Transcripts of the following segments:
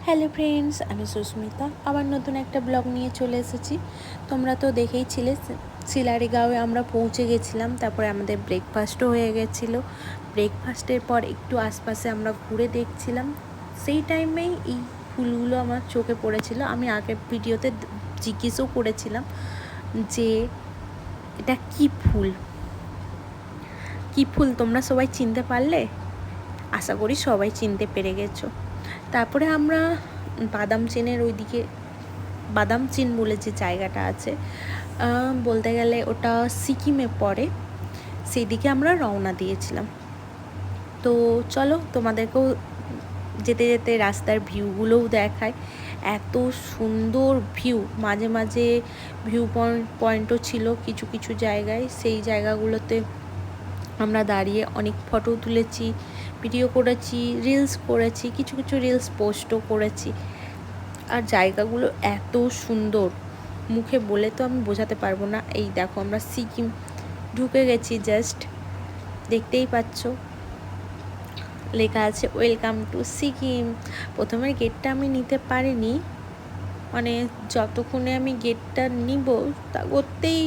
Hello friends, আমি সুস্মিতা আবার নতুন একটা ব্লগ নিয়ে চলে এসেছি। তোমরা তো দেখেইছিলে সিলারিগাঁওয়ে আমরা পৌঁছে গেছিলাম, তারপরে আমাদের ব্রেকফাস্টও হয়ে গেছিলো। ব্রেকফাস্টের পর একটু আশপাশে আমরা ঘুরে দেখছিলাম। সেই টাইমেই এই ফুলগুলো আমার চোখে পড়েছিল। আমি আগের ভিডিওতে জিজ্ঞেসও করেছিলাম যে এটা কি ফুল, কি ফুল তোমরা সবাই চিনতে পারলে? আশা করি সবাই চিনতে পেরে গেছো। তারপরে আমরা বাদাম চেনের ওইদিকে, বাদাম চিন বলে যে জায়গাটা আছে, বলতে গেলে ওটা সিকিমে পড়ে, সেই দিকে আমরা রওনা দিয়েছিলাম। তো চলো তোমাদেরকেও যেতে যেতে রাস্তার ভিউগুলোও দেখায়। এত সুন্দর ভিউ, মাঝে মাঝে ভিউ পয়েন্টও ছিল কিছু কিছু জায়গায়। সেই জায়গাগুলোতে আমরা দাঁড়িয়ে অনেক ফটো তুলেছি, ভিডিও করেছি, রিলস করেছি, কিছু কিছু রিলস পোস্টও করেছি। আর জায়গাগুলো এত সুন্দর, মুখে বলে তো আমি বোঝাতে পারবো না। এই দেখো আমরা সিকিম ঢুকে গেছি, জাস্ট দেখতেই পাচ্ছ লেখা আছে ওয়েলকাম টু সিকিম। প্রথমের গেটটা আমি নিতে পারিনি, মানে যতক্ষণে আমি গেটটা নিব তা করতেই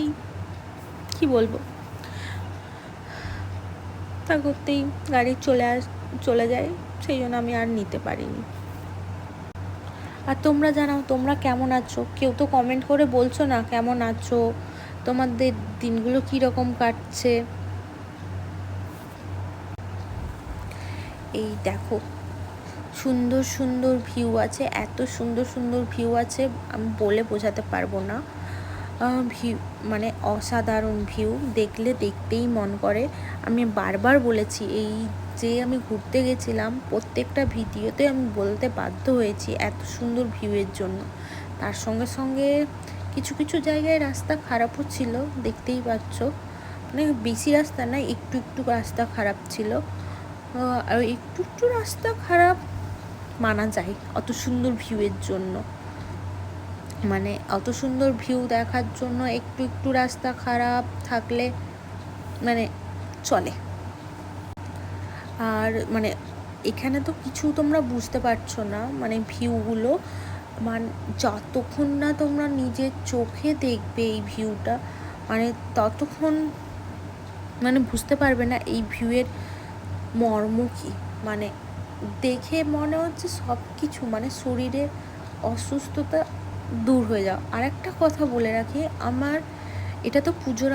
কি বলবো, তা করতেই গাড়ি চলে যায়, সেই জন্য আমি আর নিতে পারিনি। আর তোমরা জানাও তোমরা কেমন আছো? কেউ তো কমেন্ট করে বলছো না কেমন আছো, তোমাদের দিনগুলো কীরকম কাটছে। এই দেখো সুন্দর সুন্দর ভিউ আছে, এত সুন্দর সুন্দর ভিউ আছে আমি বলে বোঝাতে পারবো না। ভিউ মানে অসাধারণ ভিউ, দেখলে দেখতেই মন করে। আমি বারবার বলেছি এই যে আমি ঘুরতে গেছিলাম, প্রত্যেকটা ভিডিওতে আমি বলতে বাধ্য হয়েছি এত সুন্দর ভিউয়ের জন্য। তার সঙ্গে সঙ্গে কিছু কিছু জায়গায় রাস্তা খারাপও ছিল, দেখতেই পাচ্ছ। মানে বেশি রাস্তা না, একটু একটু রাস্তা খারাপ ছিল। আর একটু একটু রাস্তা খারাপ মানা যায় অত সুন্দর ভিউয়ের জন্য, মানে অত সুন্দর ভিউ দেখার জন্য একটু একটু রাস্তা খারাপ থাকলে মানে চলে। আর মানে এখানে তো কিছু তোমরা বুঝতে পারছো না, মানে ভিউগুলো মানে যতক্ষণ না তোমরা নিজের চোখে দেখবে এই ভিউটা, মানে ততক্ষণ মানে বুঝতে পারবে না এই ভিউয়ের মর্ম কী। মানে দেখে মনে হচ্ছে সব কিছু, মানে শরীরের অসুস্থতা দূর হয়ে যাও। আর একটা কথা বলে রাখি, আমার এটা তো পুজোর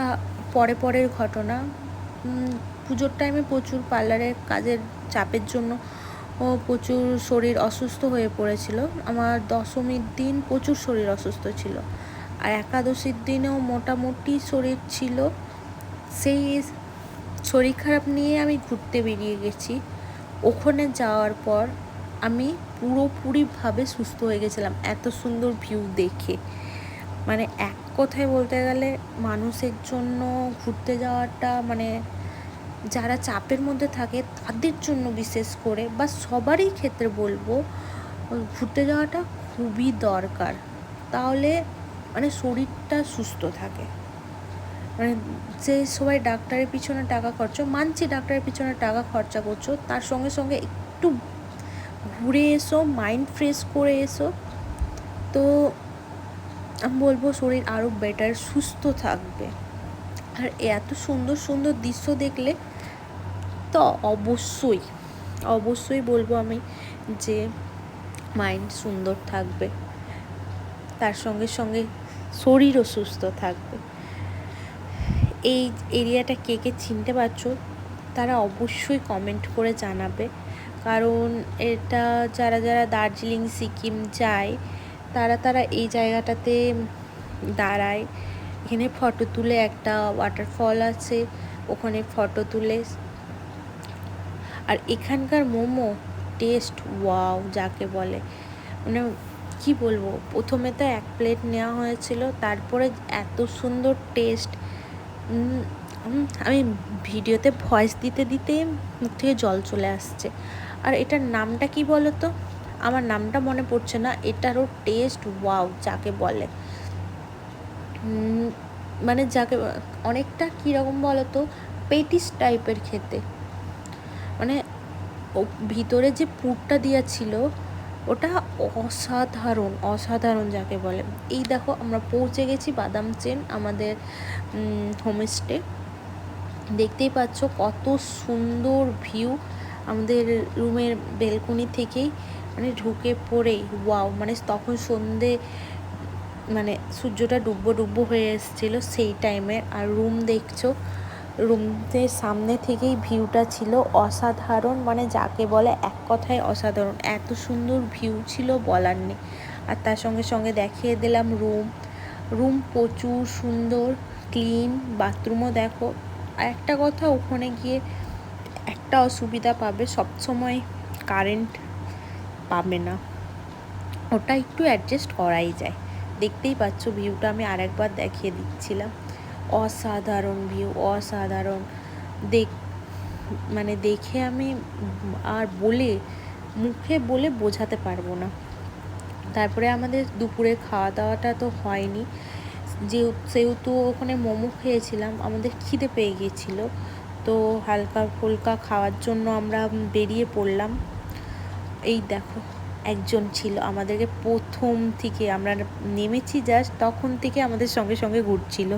পরের ঘটনা। পুজোর টাইমে প্রচুর পার্লারের কাজের চাপের জন্য প্রচুর শরীর অসুস্থ হয়ে পড়েছিল। আমার দশমীর দিন প্রচুর শরীর অসুস্থ ছিল, আর একাদশীর দিনেও মোটামুটি শরীর ছিল। সেই শরীর খারাপ নিয়ে আমি ঘুরতে বেরিয়ে গেছি। ওখানে যাওয়ার পর আমি পুরোপুরিভাবে সুস্থ হয়ে গেছিলাম এত সুন্দর ভিউ দেখে। মানে এক কথায় বলতে গেলে মানুষের জন্য ঘুরতে যাওয়াটা, মানে যারা চাপের মধ্যে থাকে তাদের জন্য বিশেষ করে, বা সবারই ক্ষেত্রে বলবো, ঘুরতে যাওয়াটা খুবই দরকার। তাহলে মানে শরীরটা সুস্থ থাকে। মানে যে সবাই ডাক্তারের পিছনে টাকা খরচা, মানছি ডাক্তারের পিছনে টাকা খরচা করছো, তার সঙ্গে সঙ্গে একটু ঘুরে এসো, মাইন্ড ফ্রেশ করে এসো, তো আমি বলবো শরীর আরও বেটার সুস্থ থাকবে। আর এত সুন্দর সুন্দর দৃশ্য দেখলে তো অবশ্যই অবশ্যই বলবো আমি যে মাইন্ড সুন্দর থাকবে, তার সঙ্গে সঙ্গে শরীরও সুস্থ থাকবে। এই এরিয়াটা কে কে চিনতে পারছো তারা অবশ্যই কমেন্ট করে জানাবে, কারণ এটা যারা যারা দার্জিলিং সিকিম যায় তারা এই জায়গাটাতে দাঁড়ায়, এখানে ফটো তুলে, একটা ওয়াটারফল আছে ওখানে ফটো তুলে। আর এখানকার মোমো টেস্ট ওয়াও যাকে বলে, মানে কি বলবো, প্রথমে তো 1 প্লেট নেওয়া হয়েছিল, তারপরে এত সুন্দর টেস্ট, আমি ভিডিওতে ভয়েস দিতে দিতে মুখ থেকে জল চলে আসছে। আর এটার নামটা কি বলো তো, আমার নামটা মনে পড়ছে না। এটারও টেস্ট ওয়াও যাকে বলে, মানে যাকে অনেকটা কীরকম বলো তো, পেটিস টাইপের খেতে। মানে ও ভিতরে যে পুরটা দেওয়া ছিল ওটা অসাধারণ, অসাধারণ যাকে বলে। এই দেখো আমরা পৌঁছে গেছি বাদাম চেন আমাদের হোমস্টে। দেখতেই পাচ্ছ কত সুন্দর ভিউ আমাদের রুমের বেলকনি থেকেই, মানে ঢুকে পড়েই ওয়াও, মানে তখন সন্ধে, মানে সূর্যটা ডুববো ডুববো হয়ে এসেছিলো সেই টাইমে। আর রুম দেখছো, রুমের সামনে থেকেই ভিউটা ছিল অসাধারণ, মানে যাকে বলে এক কথায় অসাধারণ, এত সুন্দর ভিউ ছিল বলার নেই। আর তার সঙ্গে সঙ্গে দেখিয়ে দিলাম রুম প্রচুর সুন্দর, ক্লিন, বাথরুমও দেখো। আর একটা কথা, ওখানে গিয়ে একটা অসুবিধা পাবে, সবসময় কারেন্ট পাবে না, ওটা একটু অ্যাডজাস্ট করাই যায়। দেখতেই পাচ্ছ ভিউটা আমি আরেকবার দেখিয়ে দিচ্ছিলাম, অসাধারণ ভিউ, অসাধারণ। মানে দেখে আমি আর মুখে বলে বোঝাতে পারবো না। তারপরে আমাদের দুপুরে খাওয়া দাওয়াটা তো হয়নি, সেহেতু ওখানে মোমো খেয়েছিলাম, আমাদের খিদে পেয়ে গিয়েছিলো, তো হালকা ফুলকা খাওয়ার জন্য আমরা বেরিয়ে পড়লাম। এই দেখো একজন ছিল আমাদেরকে প্রথম থেকে, আমরা নেমেছি জাস্ট তখন থেকে আমাদের সঙ্গে সঙ্গে ঘুরছিল।